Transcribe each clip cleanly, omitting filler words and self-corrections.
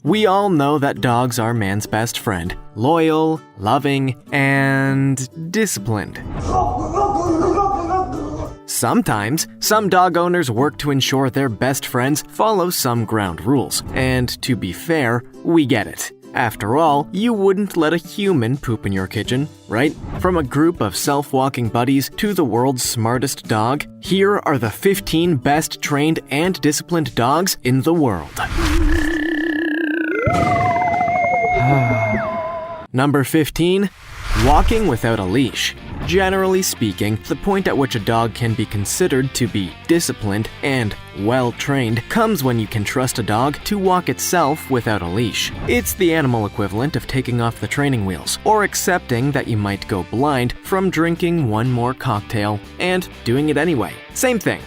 We all know that dogs are man's best friend, loyal, loving, and disciplined. Sometimes, some dog owners work to ensure their best friends follow some ground rules, and to be fair, we get it. After all, you wouldn't let a human poop in your kitchen, right? From a group of self-walking buddies to the world's smartest dog, here are the 15 best trained and disciplined dogs in the world. Number 15. Walking without a leash. Generally speaking, the point at which a dog can be considered to be disciplined and well-trained comes when you can trust a dog to walk itself without a leash. It's the animal equivalent of taking off the training wheels, or accepting that you might go blind from drinking one more cocktail and doing it anyway. Same thing.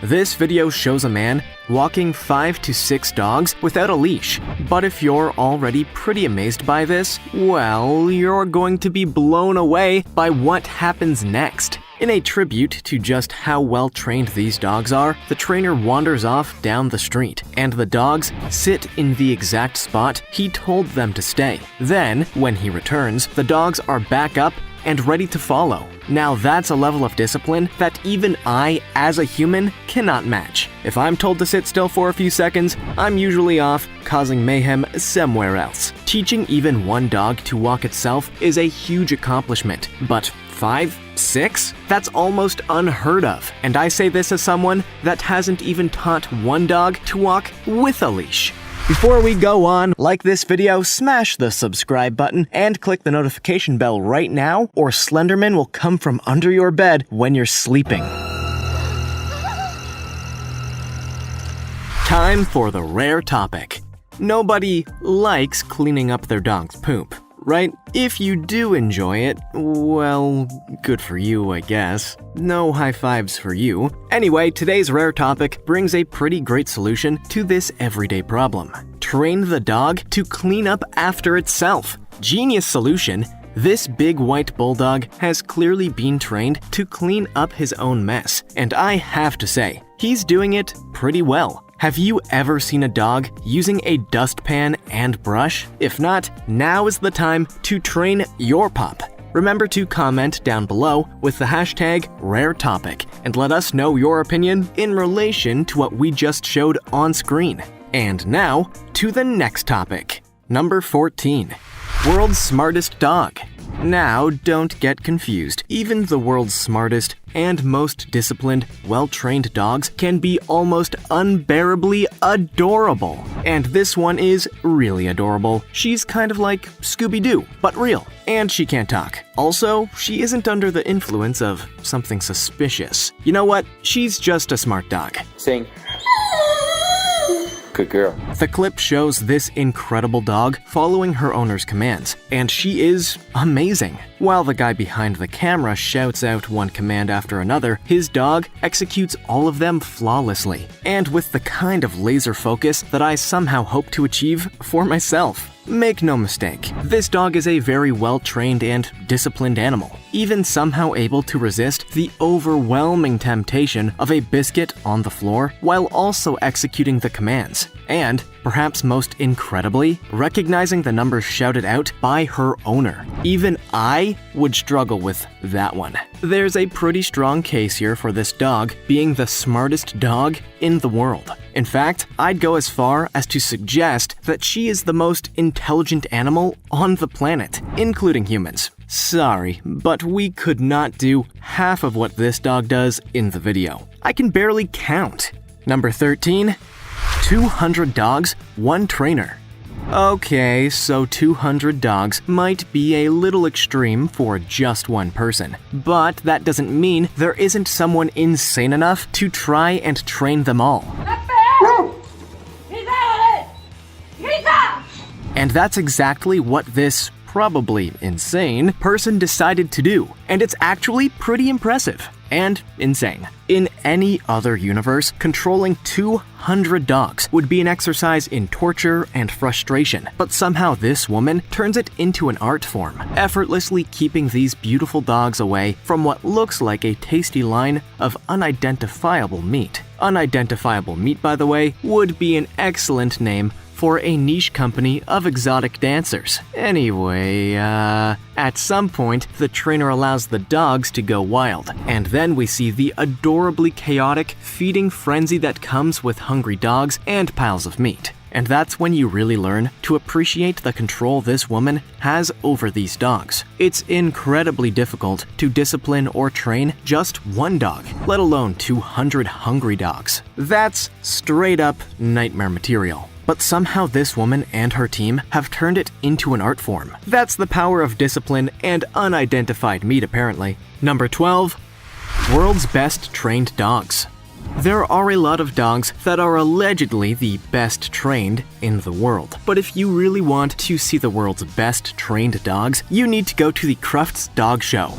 This video shows a man walking 5 to 6 dogs without a leash. But if you're already pretty amazed by this, well, you're going to be blown away by what happens next. In a tribute to just how well trained these dogs are, the trainer wanders off down the street, and the dogs sit in the exact spot he told them to stay. Then, when he returns, the dogs are back up and ready to follow. Now that's a level of discipline that even I, as a human, cannot match. If I'm told to sit still for a few seconds, I'm usually off causing mayhem somewhere else. Teaching even one dog to walk itself is a huge accomplishment, but 5, 6? That's almost unheard of. And I say this as someone that hasn't even taught one dog to walk with a leash. Before we go on, like this video, smash the subscribe button, and click the notification bell right now, or Slenderman will come from under your bed when you're sleeping. Time for the rare topic. Nobody likes cleaning up their dog's poop, right? If you do enjoy it, well, good for you, I guess. No high fives for you. Anyway, today's rare topic brings a pretty great solution to this everyday problem. Train the dog to clean up after itself. Genius solution. This big white bulldog has clearly been trained to clean up his own mess, and I have to say, he's doing it pretty well. Have you ever seen a dog using a dustpan and brush? If not, now is the time to train your pup. Remember to comment down below with the hashtag #RareTopic and let us know your opinion in relation to what we just showed on screen. And now, to the next topic. Number 14. World's Smartest Dog. Now, don't get confused. Even the world's smartest and most disciplined, well-trained dogs can be almost unbearably adorable. And this one is really adorable. She's kind of like Scooby-Doo, but real. And she can't talk. Also, she isn't under the influence of something suspicious. You know what? She's just a smart dog. Sing. Good girl. The clip shows this incredible dog following her owner's commands, and she is amazing. While the guy behind the camera shouts out one command after another, his dog executes all of them flawlessly, and with the kind of laser focus that I somehow hope to achieve for myself. Make no mistake, this dog is a very well-trained and disciplined animal, even somehow able to resist the overwhelming temptation of a biscuit on the floor while also executing the commands, and, perhaps most incredibly, recognizing the numbers shouted out by her owner. Even I would struggle with that one. There's a pretty strong case here for this dog being the smartest dog in the world. In fact, I'd go as far as to suggest that she is the most intelligent animal on the planet, including humans. Sorry, but we could not do half of what this dog does in the video. I can barely count. Number 13. 200 dogs, 1 trainer. Okay, so 200 dogs might be a little extreme for just one person, but that doesn't mean there isn't someone insane enough to try and train them all. And that's exactly what this probably insane person decided to do, and it's actually pretty impressive. and insane. In any other universe, controlling 200 dogs would be an exercise in torture and frustration, but somehow this woman turns it into an art form, effortlessly keeping these beautiful dogs away from what looks like a tasty line of unidentifiable meat. Unidentifiable meat, by the way, would be an excellent name for a niche company of exotic dancers. Anyway, at some point, the trainer allows the dogs to go wild, and then we see the adorably chaotic feeding frenzy that comes with hungry dogs and piles of meat. And that's when you really learn to appreciate the control this woman has over these dogs. It's incredibly difficult to discipline or train just one dog, let alone 200 hungry dogs. That's straight up nightmare material. But somehow this woman and her team have turned it into an art form. That's the power of discipline and unidentified meat, apparently. Number 12. World's Best Trained Dogs. There are a lot of dogs that are allegedly the best trained in the world. But if you really want to see the world's best trained dogs, you need to go to the Crufts Dog Show.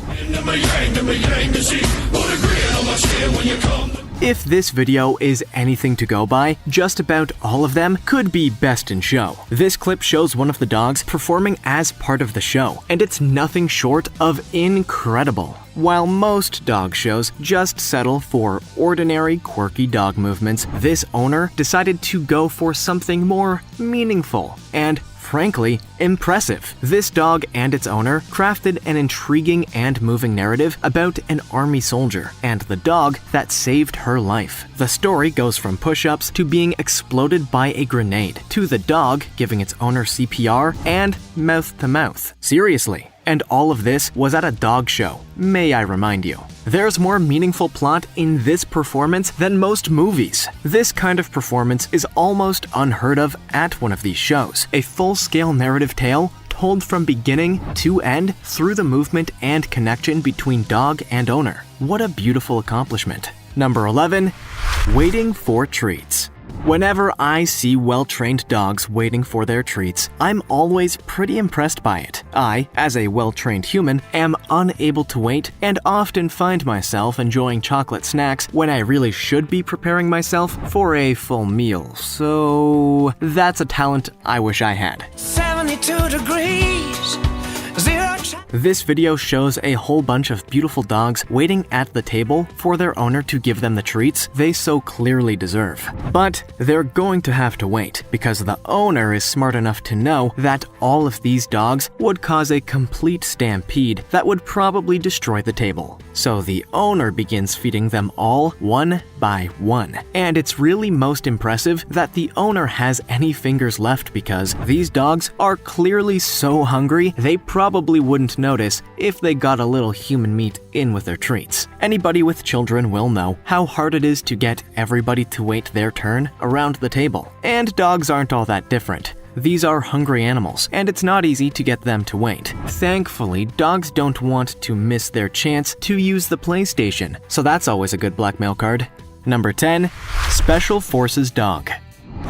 If this video is anything to go by, just about all of them could be best in show. This clip shows one of the dogs performing as part of the show, and it's nothing short of incredible. While most dog shows just settle for ordinary, quirky dog movements, this owner decided to go for something more meaningful and, frankly, impressive. This dog and its owner crafted an intriguing and moving narrative about an army soldier and the dog that saved her life. The story goes from push-ups to being exploded by a grenade, to the dog giving its owner CPR and mouth-to-mouth. Seriously. And all of this was at a dog show, may I remind you. There's more meaningful plot in this performance than most movies. This kind of performance is almost unheard of at one of these shows. A full-scale narrative tale told from beginning to end through the movement and connection between dog and owner. What a beautiful accomplishment. Number 11. Waiting for treats. Whenever I see well-trained dogs waiting for their treats, I'm always pretty impressed by it. I, as a well-trained human, am unable to wait and often find myself enjoying chocolate snacks when I really should be preparing myself for a full meal. So that's a talent I wish I had. 72 degrees. This video shows a whole bunch of beautiful dogs waiting at the table for their owner to give them the treats they so clearly deserve. But they're going to have to wait because the owner is smart enough to know that all of these dogs would cause a complete stampede that would probably destroy the table. So the owner begins feeding them all one by one. And it's really most impressive that the owner has any fingers left because these dogs are clearly so hungry they probably wouldn't notice if they got a little human meat in with their treats. Anybody with children will know how hard it is to get everybody to wait their turn around the table. And dogs aren't all that different. These are hungry animals, and it's not easy to get them to wait. Thankfully, dogs don't want to miss their chance to use the PlayStation, so that's always a good blackmail card. Number 10. Special Forces Dog.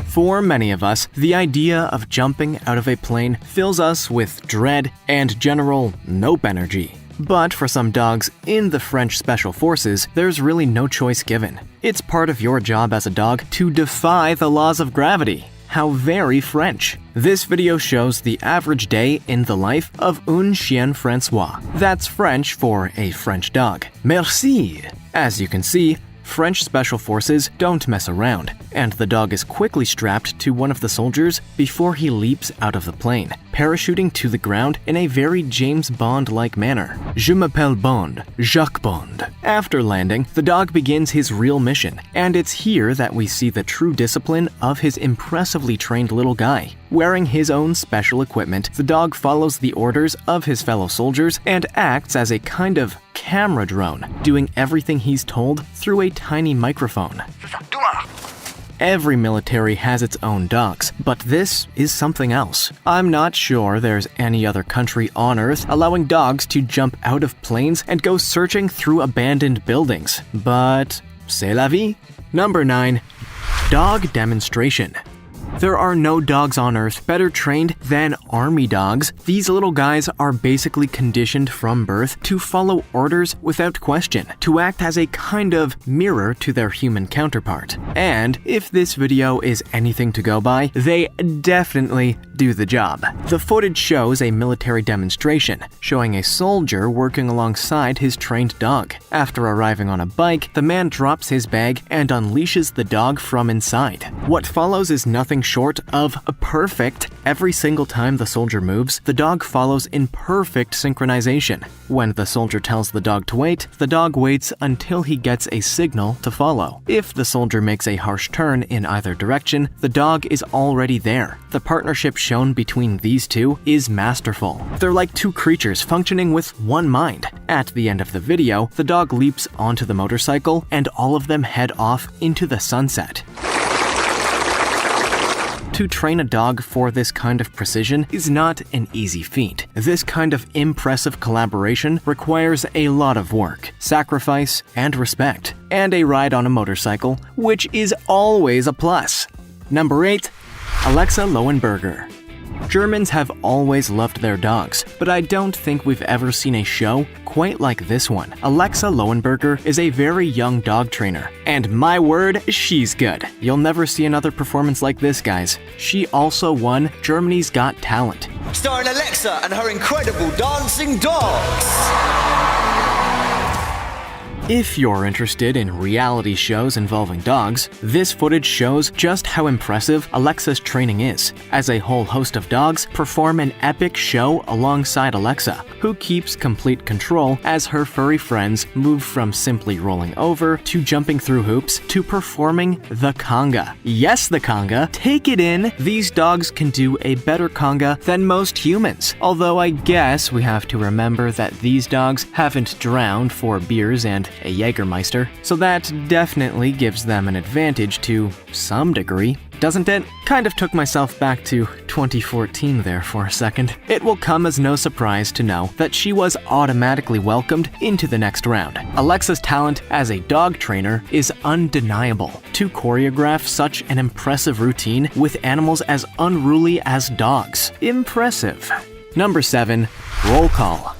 For many of us, the idea of jumping out of a plane fills us with dread and general nope energy. But for some dogs in the French Special Forces, there's really no choice given. It's part of your job as a dog to defy the laws of gravity. How very French. This video shows the average day in the life of un chien François. That's French for a French dog. Merci! As you can see, French Special Forces don't mess around, and the dog is quickly strapped to one of the soldiers before he leaps out of the plane, parachuting to the ground in a very James Bond-like manner. Je m'appelle Bond, Jacques Bond. After landing, the dog begins his real mission, and it's here that we see the true discipline of his impressively trained little guy. Wearing his own special equipment, the dog follows the orders of his fellow soldiers and acts as a kind of camera drone, doing everything he's told through a tiny microphone. Every military has its own dogs, but this is something else. I'm not sure there's any other country on Earth allowing dogs to jump out of planes and go searching through abandoned buildings, but c'est la vie. Number 9. Dog Demonstration. There are no dogs on earth better trained than army dogs. These little guys are basically conditioned from birth to follow orders without question, to act as a kind of mirror to their human counterpart. And if this video is anything to go by, they definitely do the job. The footage shows a military demonstration, showing a soldier working alongside his trained dog. After arriving on a bike, the man drops his bag and unleashes the dog from inside. What follows is nothing short of perfect. Every single time the soldier moves, the dog follows in perfect synchronization. When the soldier tells the dog to wait, the dog waits until he gets a signal to follow. If the soldier makes a harsh turn in either direction, the dog is already there. The partnership shown between these two is masterful. They're like two creatures functioning with one mind. At the end of the video, the dog leaps onto the motorcycle and all of them head off into the sunset. To train a dog for this kind of precision is not an easy feat. This kind of impressive collaboration requires a lot of work, sacrifice, and respect, and a ride on a motorcycle, which is always a plus. Number 8. Alexa Lowenberger. Germans have always loved their dogs, but I don't think we've ever seen a show quite like this one. Alexa Lowenberger is a very young dog trainer, and my word, she's good. You'll never see another performance like this, guys. She also won Germany's Got Talent, starring Alexa and her incredible dancing dogs. If you're interested in reality shows involving dogs, this footage shows just how impressive Alexa's training is, as a whole host of dogs perform an epic show alongside Alexa, who keeps complete control as her furry friends move from simply rolling over to jumping through hoops to performing the conga. Yes, the conga. Take it in. These dogs can do a better conga than most humans, although I guess we have to remember that these dogs haven't drowned for beers and a Jägermeister, so that definitely gives them an advantage to some degree, doesn't it? Kind of took myself back to 2014 there for a second. It will come as no surprise to know that she was automatically welcomed into the next round. Alexa's talent as a dog trainer is undeniable. To choreograph such an impressive routine with animals as unruly as dogs. Impressive. Number 7. Roll call.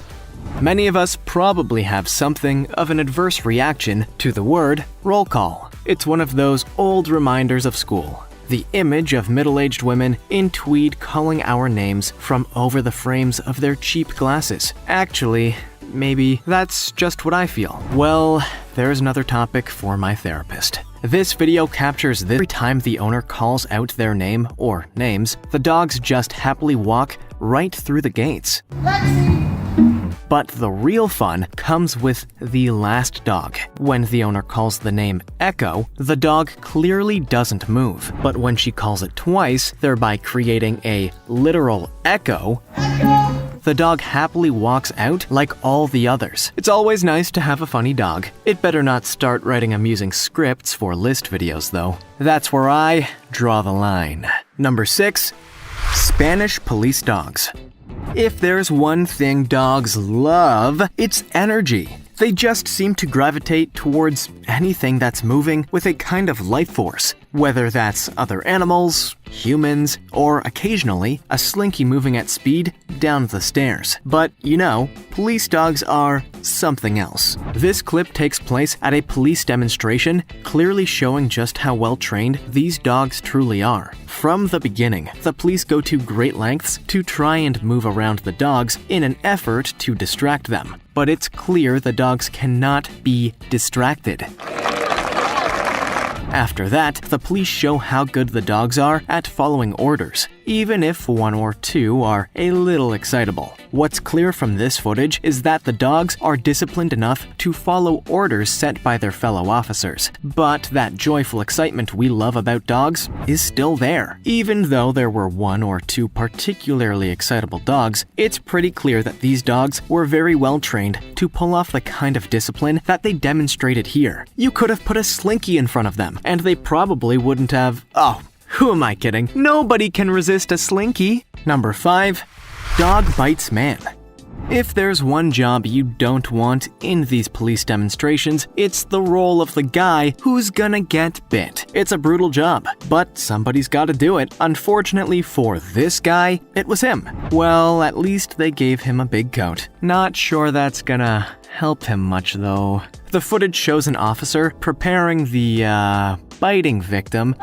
Many of us probably have something of an adverse reaction to the word roll call. It's one of those old reminders of school. The image of middle-aged women in tweed calling our names from over the frames of their cheap glasses. Actually, maybe that's just what I feel. Well, there's another topic for my therapist. This video captures this. Every time the owner calls out their name or names, the dogs just happily walk right through the gates. Lexi! But the real fun comes with the last dog. When the owner calls the name Echo, the dog clearly doesn't move. But when she calls it twice, thereby creating a literal echo, the dog happily walks out like all the others. It's always nice to have a funny dog. It better not start writing amusing scripts for list videos, though. That's where I draw the line. Number 6. Spanish police dogs. If there's one thing dogs love, it's energy. They just seem to gravitate towards anything that's moving with a kind of life force, whether that's other animals, humans, or occasionally a slinky moving at speed down the stairs. But you know, police dogs are something else. This clip takes place at a police demonstration, clearly showing just how well trained these dogs truly are. From the beginning, the police go to great lengths to try and move around the dogs in an effort to distract them. But it's clear the dogs cannot be distracted. After that, the police show how good the dogs are at following orders, even if one or two are a little excitable. What's clear from this footage is that the dogs are disciplined enough to follow orders set by their fellow officers, but that joyful excitement we love about dogs is still there. Even though there were one or two particularly excitable dogs, it's pretty clear that these dogs were very well trained to pull off the kind of discipline that they demonstrated here. You could have put a slinky in front of them, and they probably wouldn't have. Oh, who am I kidding? Nobody can resist a slinky. Number 5. Dog bites man. If there's one job you don't want in these police demonstrations, it's the role of the guy who's gonna get bit. It's a brutal job, but somebody's gotta do it. Unfortunately for this guy, it was him. Well, at least they gave him a big coat. Not sure that's gonna help him much though. The footage shows an officer preparing the, biting victim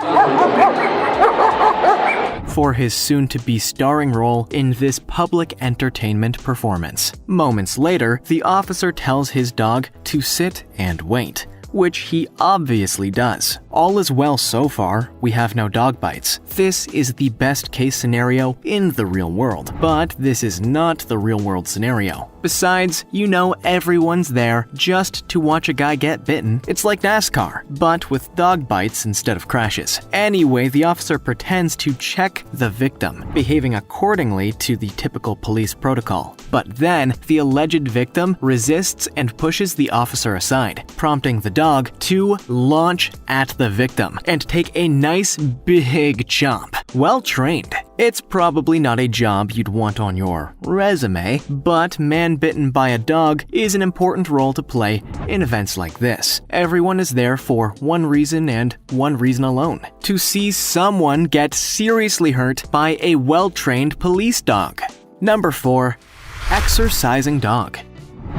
for his soon-to-be starring role in this public entertainment performance. Moments later, the officer tells his dog to sit and wait, which he obviously does. All is well so far, we have no dog bites. This is the best case scenario in the real world, but this is not the real world scenario. Besides, you know everyone's there just to watch a guy get bitten. It's like NASCAR, but with dog bites instead of crashes. Anyway, the officer pretends to check the victim, behaving accordingly to the typical police protocol. But then, the alleged victim resists and pushes the officer aside, prompting the dog to launch at the victim and take a nice big chomp. Well trained. It's probably not a job you'd want on your resume, but man bitten by a dog is an important role to play in events like this. Everyone is there for one reason and one reason alone: to see someone get seriously hurt by a well-trained police dog. Number 4. Exercising dog.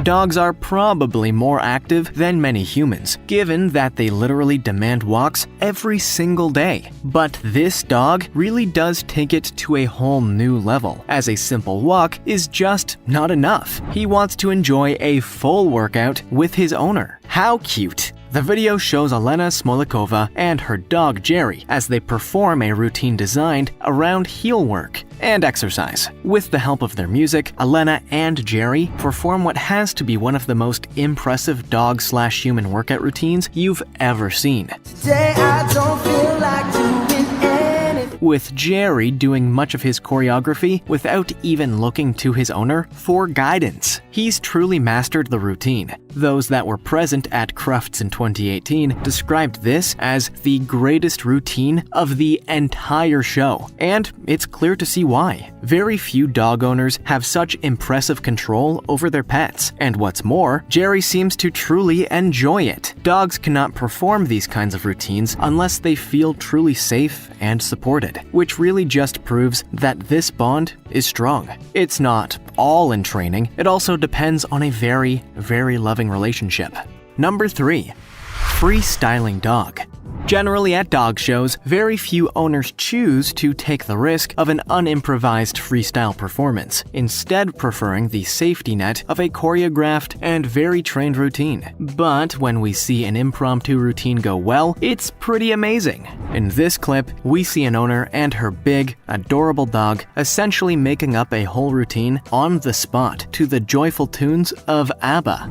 Dogs are probably more active than many humans, given that they literally demand walks every single day. But this dog really does take it to a whole new level, as a simple walk is just not enough. He wants to enjoy a full workout with his owner. How cute! The video shows Elena Smolikova and her dog Jerry as they perform a routine designed around heel work and exercise. With the help of their music, Elena and Jerry perform what has to be one of the most impressive dog/human workout routines you've ever seen. Today I don't feel like doing anything. With Jerry doing much of his choreography without even looking to his owner for guidance. He's truly mastered the routine. Those that were present at Crufts in 2018 described this as the greatest routine of the entire show, and it's clear to see why. Very few dog owners have such impressive control over their pets, and what's more, Jerry seems to truly enjoy it. Dogs cannot perform these kinds of routines unless they feel truly safe and supported, which really just proves that this bond is strong. It's not all in training, it also depends on a very, very loving relationship. Number 3. Freestyling dog. Generally at dog shows, very few owners choose to take the risk of an unimprovised freestyle performance, instead preferring the safety net of a choreographed and very trained routine. But when we see an impromptu routine go well, it's pretty amazing. In this clip, we see an owner and her big, adorable dog essentially making up a whole routine on the spot to the joyful tunes of ABBA.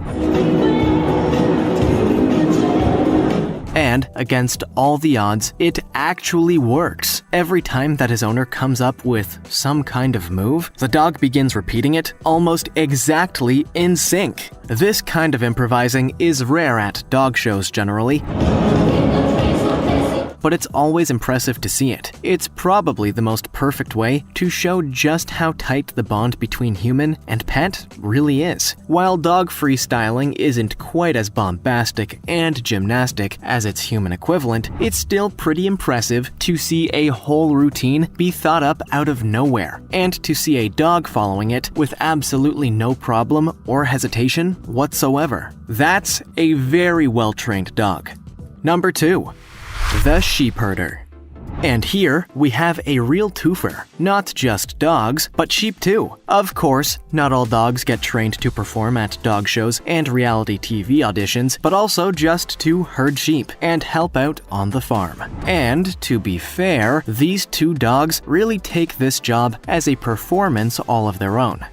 And, against all the odds, it actually works. Every time that his owner comes up with some kind of move, the dog begins repeating it almost exactly in sync. This kind of improvising is rare at dog shows generally, but it's always impressive to see it. It's probably the most perfect way to show just how tight the bond between human and pet really is. While dog freestyling isn't quite as bombastic and gymnastic as its human equivalent, it's still pretty impressive to see a whole routine be thought up out of nowhere, and to see a dog following it with absolutely no problem or hesitation whatsoever. That's a very well-trained dog. Number 2. The sheep herder. And here, we have a real twofer. Not just dogs, but sheep too. Of course, not all dogs get trained to perform at dog shows and reality TV auditions, but also just to herd sheep and help out on the farm. And, to be fair, these two dogs really take this job as a performance all of their own.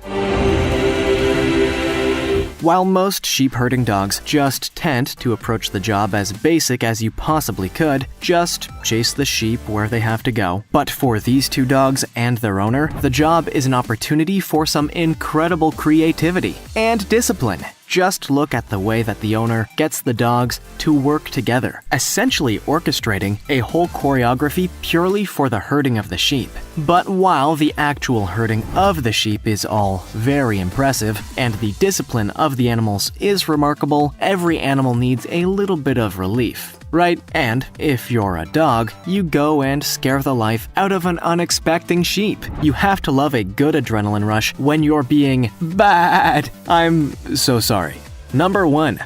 While most sheep herding dogs just tend to approach the job as basic as you possibly could, just chase the sheep where they have to go. But for these two dogs and their owner, the job is an opportunity for some incredible creativity and discipline. Just look at the way that the owner gets the dogs to work together, essentially orchestrating a whole choreography purely for the herding of the sheep. But while the actual herding of the sheep is all very impressive, and the discipline of the animals is remarkable, every animal needs a little bit of relief. Right? And if you're a dog, you go and scare the life out of an unexpecting sheep. You have to love a good adrenaline rush when you're being bad. I'm so sorry. Number 1.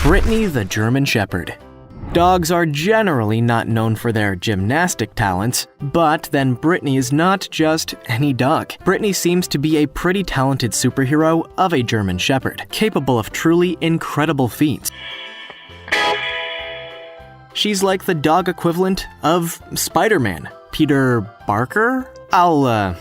Brittany the German Shepherd. Dogs are generally not known for their gymnastic talents, but then Brittany is not just any dog. Brittany seems to be a pretty talented superhero of a German Shepherd, capable of truly incredible feats. She's like the dog equivalent of Spider-Man. Peter Parker? I'll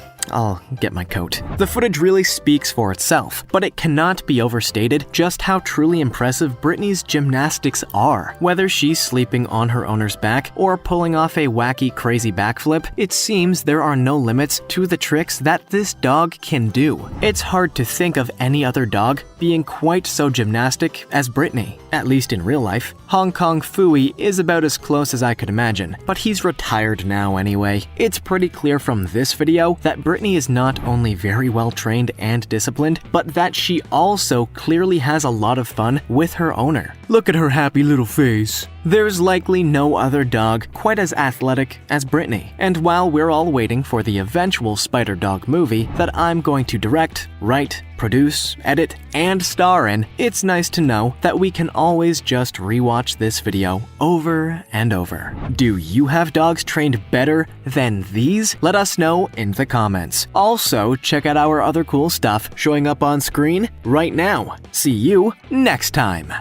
get my coat. The footage really speaks for itself, but it cannot be overstated just how truly impressive Brittany's gymnastics are. Whether she's sleeping on her owner's back or pulling off a wacky, crazy backflip, it seems there are no limits to the tricks that this dog can do. It's hard to think of any other dog being quite so gymnastic as Brittany, at least in real life. Hong Kong Phooey is about as close as I could imagine, but he's retired now anyway. It's pretty clear from this video that Brittany is not only very well trained and disciplined, but that she also clearly has a lot of fun with her owner. Look at her happy little face. There's likely no other dog quite as athletic as Brittany. And while we're all waiting for the eventual Spider Dog movie that I'm going to direct, write, produce, edit, and star in, it's nice to know that we can always just rewatch this video over and over. Do you have dogs trained better than these? Let us know in the comments. Also, check out our other cool stuff showing up on screen right now. See you next time.